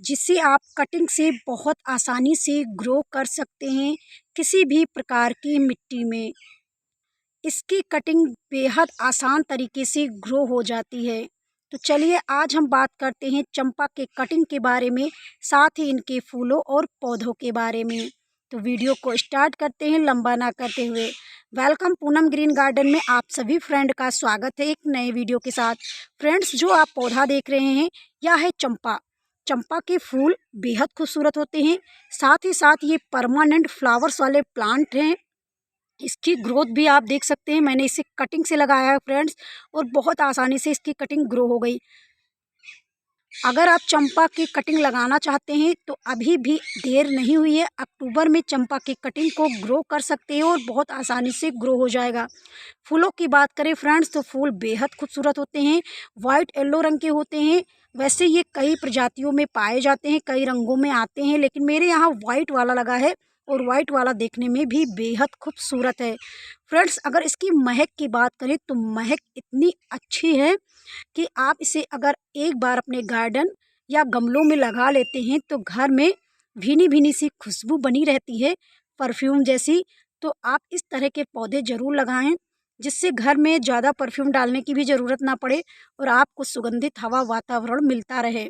जिसे आप कटिंग से बहुत आसानी से ग्रो कर सकते हैं किसी भी प्रकार की मिट्टी में। इसकी कटिंग बेहद आसान तरीके से ग्रो हो जाती है। तो चलिए आज हम बात करते हैं चंपा के कटिंग के बारे में, साथ ही इनके फूलों और पौधों के बारे में। तो वीडियो को स्टार्ट करते हैं लंबा ना करते हुए। वेलकम पूनम ग्रीन गार्डन में आप सभी फ्रेंड का स्वागत है एक नए वीडियो के साथ। फ्रेंड्स, जो आप पौधा देख रहे हैं यह है चंपा। चंपा के फूल बेहद खूबसूरत होते हैं, साथ ही साथ ये परमानेंट फ्लावर्स वाले प्लांट हैं। इसकी ग्रोथ भी आप देख सकते हैं, मैंने इसे कटिंग से लगाया है फ्रेंड्स, और बहुत आसानी से इसकी कटिंग ग्रो हो गई। अगर आप चंपा की कटिंग लगाना चाहते हैं तो अभी भी देर नहीं हुई है। अक्टूबर में चंपा की कटिंग को ग्रो कर सकते हैं और बहुत आसानी से ग्रो हो जाएगा। फूलों की बात करें फ्रेंड्स तो फूल बेहद खूबसूरत होते हैं, वाइट येलो रंग के होते हैं। वैसे ये कई प्रजातियों में पाए जाते हैं, कई रंगों में आते हैं, लेकिन मेरे यहाँ वाइट वाला लगा है और वाइट वाला देखने में भी बेहद खूबसूरत है। फ्रेंड्स, अगर इसकी महक की बात करें तो महक इतनी अच्छी है कि आप इसे अगर एक बार अपने गार्डन या गमलों में लगा लेते हैं तो घर में भीनी भीनी सी खुशबू बनी रहती है, परफ्यूम जैसी। तो आप इस तरह के पौधे ज़रूर लगाएं, जिससे घर में ज़्यादा परफ्यूम डालने की भी ज़रूरत ना पड़े और आपको सुगंधित हवा वातावरण मिलता रहे।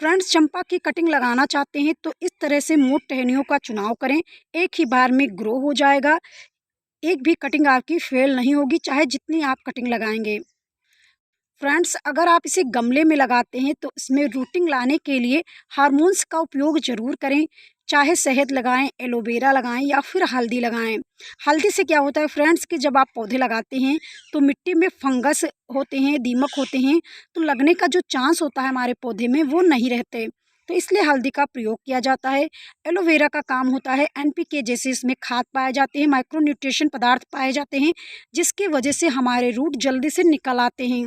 फ्रेंड्स, चंपा की कटिंग लगाना चाहते हैं तो इस तरह से मोट टहनियों का चुनाव करें, एक ही बार में ग्रो हो जाएगा। एक भी कटिंग आपकी फेल नहीं होगी, चाहे जितनी आप कटिंग लगाएंगे। फ्रेंड्स, अगर आप इसे गमले में लगाते हैं तो इसमें रूटिंग लाने के लिए हार्मोन्स का उपयोग ज़रूर करें, चाहे शहद लगाएं, एलोवेरा लगाएं या फिर हल्दी लगाएं। हल्दी से क्या होता है फ्रेंड्स कि जब आप पौधे लगाते हैं तो मिट्टी में फंगस होते हैं, दीमक होते हैं, तो लगने का जो चांस होता है हमारे पौधे में वो नहीं रहते, तो इसलिए हल्दी का प्रयोग किया जाता है। एलोवेरा का काम होता है एनपीके जैसे इसमें खाद पाए जाते हैं, माइक्रो न्यूट्रिशन पदार्थ पाए जाते हैं, जिसकी वजह से हमारे रूट जल्दी से निकल आते हैं।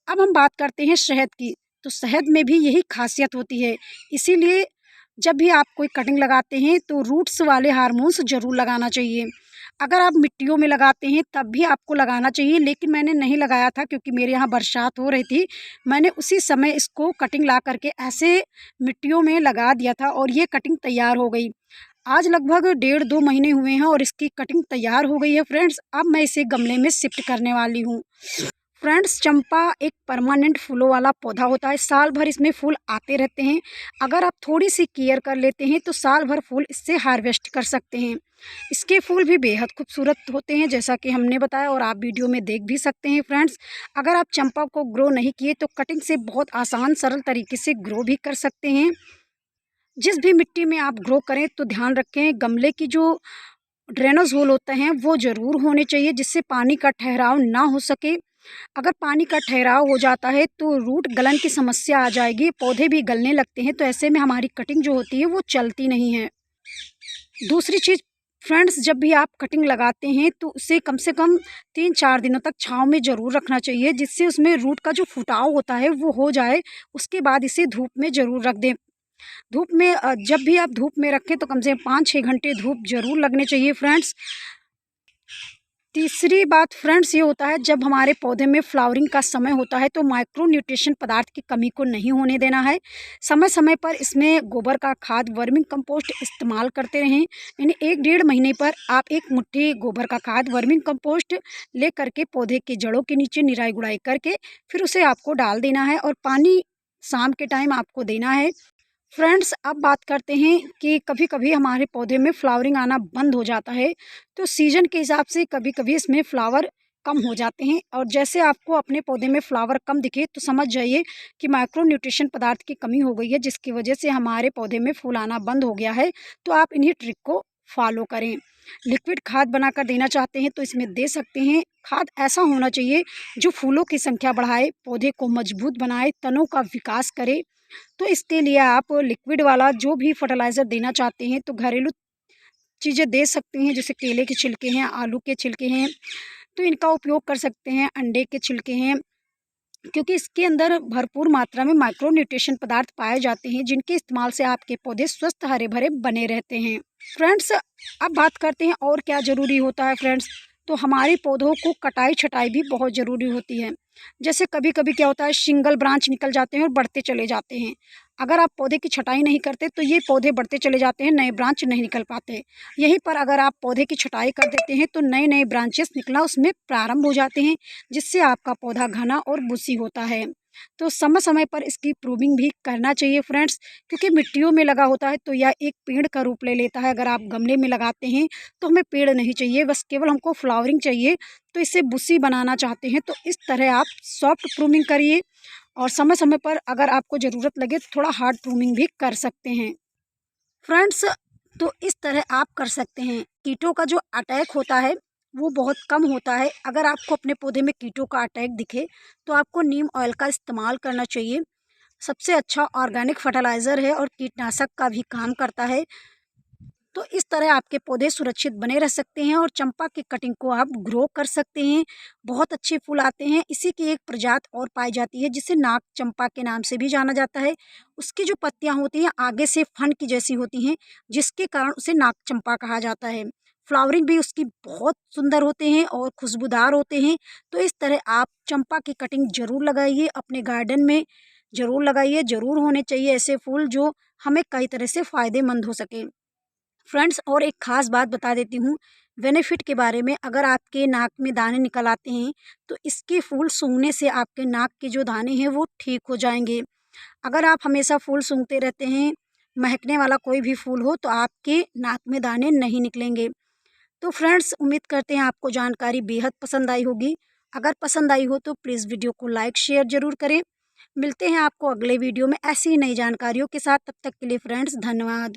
अब हम बात करते हैं शहद की, तो शहद में भी यही खासियत होती है। इसीलिए जब भी आप कोई कटिंग लगाते हैं तो रूट्स वाले हार्मोन्स ज़रूर लगाना चाहिए। अगर आप मिट्टियों में लगाते हैं तब भी आपको लगाना चाहिए, लेकिन मैंने नहीं लगाया था क्योंकि मेरे यहाँ बरसात हो रही थी। मैंने उसी समय इसको कटिंग ला करके ऐसे मिट्टियों में लगा दिया था और ये कटिंग तैयार हो गई। आज लगभग 1.5-2 महीने हुए हैं और इसकी कटिंग तैयार हो गई है फ्रेंड्स। अब मैं इसे गमले में शिफ्ट करने वाली हूँ। फ्रेंड्स, चंपा एक परमानेंट फूलों वाला पौधा होता है, साल भर इसमें फूल आते रहते हैं। अगर आप थोड़ी सी केयर कर लेते हैं तो साल भर फूल इससे हार्वेस्ट कर सकते हैं। इसके फूल भी बेहद खूबसूरत होते हैं, जैसा कि हमने बताया और आप वीडियो में देख भी सकते हैं। फ्रेंड्स, अगर आप चंपा को ग्रो नहीं किए तो कटिंग से बहुत आसान सरल तरीके से ग्रो भी कर सकते हैं। जिस भी मिट्टी में आप ग्रो करें तो ध्यान रखें गमले की जो ड्रेनेज होल होते हैं वो ज़रूर होने चाहिए, जिससे पानी का ठहराव ना हो सके। अगर पानी का ठहराव हो जाता है तो रूट गलन की समस्या आ जाएगी, पौधे भी गलने लगते हैं, तो ऐसे में हमारी कटिंग जो होती है वो चलती नहीं है। दूसरी चीज़ फ्रेंड्स, जब भी आप कटिंग लगाते हैं तो उसे कम से कम 3-4 दिनों तक छाँव में ज़रूर रखना चाहिए, जिससे उसमें रूट का जो फुटाव होता है वो हो जाए। उसके बाद इसे धूप में ज़रूर रख दें। धूप में जब भी आप धूप में रखें तो कम से कम 5-6 घंटे धूप ज़रूर लगने चाहिए फ्रेंड्स। तीसरी बात फ्रेंड्स ये होता है, जब हमारे पौधे में फ्लावरिंग का समय होता है तो माइक्रो न्यूट्रिशन पदार्थ की कमी को नहीं होने देना है। समय समय पर इसमें गोबर का खाद, वर्मिंग कंपोस्ट इस्तेमाल करते रहें। यानी 1-1.5 महीने पर आप एक मुट्ठी गोबर का खाद, वर्मिंग कंपोस्ट ले करके पौधे की जड़ों के नीचे निराई गुड़ाई करके फिर उसे आपको डाल देना है और पानी शाम के टाइम आपको देना है। फ्रेंड्स, अब बात करते हैं कि कभी-कभी हमारे पौधे में फ्लावरिंग आना बंद हो जाता है, तो सीज़न के हिसाब से कभी-कभी इसमें फ्लावर कम हो जाते हैं, और जैसे आपको अपने पौधे में फ्लावर कम दिखे तो समझ जाइए कि माइक्रो न्यूट्रिशन पदार्थ की कमी हो गई है, जिसकी वजह से हमारे पौधे में फूल आना बंद हो गया है। तो आप इन्हीं ट्रिक को फॉलो करें। लिक्विड खाद बनाकर देना चाहते हैं तो इसमें दे सकते हैं। खाद ऐसा होना चाहिए जो फूलों की संख्या बढ़ाए, पौधे को मजबूत बनाए, तनों का विकास करे। तो इसके लिए आप लिक्विड वाला जो भी फर्टिलाइज़र देना चाहते हैं तो घरेलू चीज़ें दे सकते हैं, जैसे केले के छिलके हैं, आलू के छिलके हैं, तो इनका उपयोग कर सकते हैं। अंडे के छिलके हैं, क्योंकि इसके अंदर भरपूर मात्रा में माइक्रो न्यूट्रिशन पदार्थ पाए जाते हैं, जिनके इस्तेमाल से आपके पौधे स्वस्थ हरे भरे बने रहते हैं। फ्रेंड्स, अब बात करते हैं और क्या ज़रूरी होता है फ्रेंड्स, तो हमारे पौधों को कटाई छटाई भी बहुत ज़रूरी होती है। जैसे कभी कभी क्या होता है, सिंगल ब्रांच निकल जाते हैं और बढ़ते चले जाते हैं। अगर आप पौधे की छटाई नहीं करते तो ये पौधे बढ़ते चले जाते हैं, नए ब्रांच नहीं निकल पाते। यहीं पर अगर आप पौधे की छटाई कर देते हैं तो नए नए ब्रांचेस निकलना उसमें प्रारंभ हो जाते हैं, जिससे आपका पौधा घना और बुशी होता है। तो समय समय पर इसकी प्रूनिंग भी करना चाहिए फ्रेंड्स, क्योंकि मिट्टियों में लगा होता है तो यह एक पेड़ का रूप ले लेता है। अगर आप गमले में लगाते हैं तो हमें पेड़ नहीं चाहिए, बस केवल हमको फ्लावरिंग चाहिए। तो इसे बुशी बनाना चाहते हैं तो इस तरह आप सॉफ्ट प्रूनिंग करिए, और समय समय पर अगर आपको ज़रूरत लगे तो थोड़ा हार्ड प्रूनिंग भी कर सकते हैं फ्रेंड्स। तो इस तरह आप कर सकते हैं। कीटों का जो अटैक होता है वो बहुत कम होता है। अगर आपको अपने पौधे में कीटों का अटैक दिखे तो आपको नीम ऑयल का इस्तेमाल करना चाहिए। सबसे अच्छा ऑर्गेनिक फर्टिलाइज़र है और कीटनाशक का भी काम करता है। तो इस तरह आपके पौधे सुरक्षित बने रह सकते हैं और चंपा की कटिंग को आप ग्रो कर सकते हैं। बहुत अच्छे फूल आते हैं। इसी की एक प्रजाति और पाई जाती है जिसे नाग चंपा के नाम से भी जाना जाता है। उसकी जो पत्तियां होती हैं आगे से फन की जैसी होती हैं, जिसके कारण उसे नाग चंपा कहा जाता है। फ्लावरिंग भी उसकी बहुत सुंदर होते हैं और खुशबूदार होते हैं। तो इस तरह आप चंपा की कटिंग ज़रूर लगाइए, अपने गार्डन में ज़रूर लगाइए। ज़रूर होने चाहिए ऐसे फूल जो हमें कई तरह से फ़ायदेमंद हो सके फ्रेंड्स। और एक ख़ास बात बता देती हूँ बेनिफिट के बारे में। अगर आपके नाक में दाने निकल आते हैं तो इसके फूल सूंघने से आपके नाक के जो दाने हैं वो ठीक हो जाएंगे। अगर आप हमेशा फूल सूंघते रहते हैं, महकने वाला कोई भी फूल हो, तो आपके नाक में दाने नहीं निकलेंगे। तो फ्रेंड्स, उम्मीद करते हैं आपको जानकारी बेहद पसंद आई होगी। अगर पसंद आई हो तो प्लीज़ वीडियो को लाइक शेयर ज़रूर करें। मिलते हैं आपको अगले वीडियो में ऐसी ही नई जानकारियों के साथ। तब तक के लिए फ्रेंड्स धन्यवाद।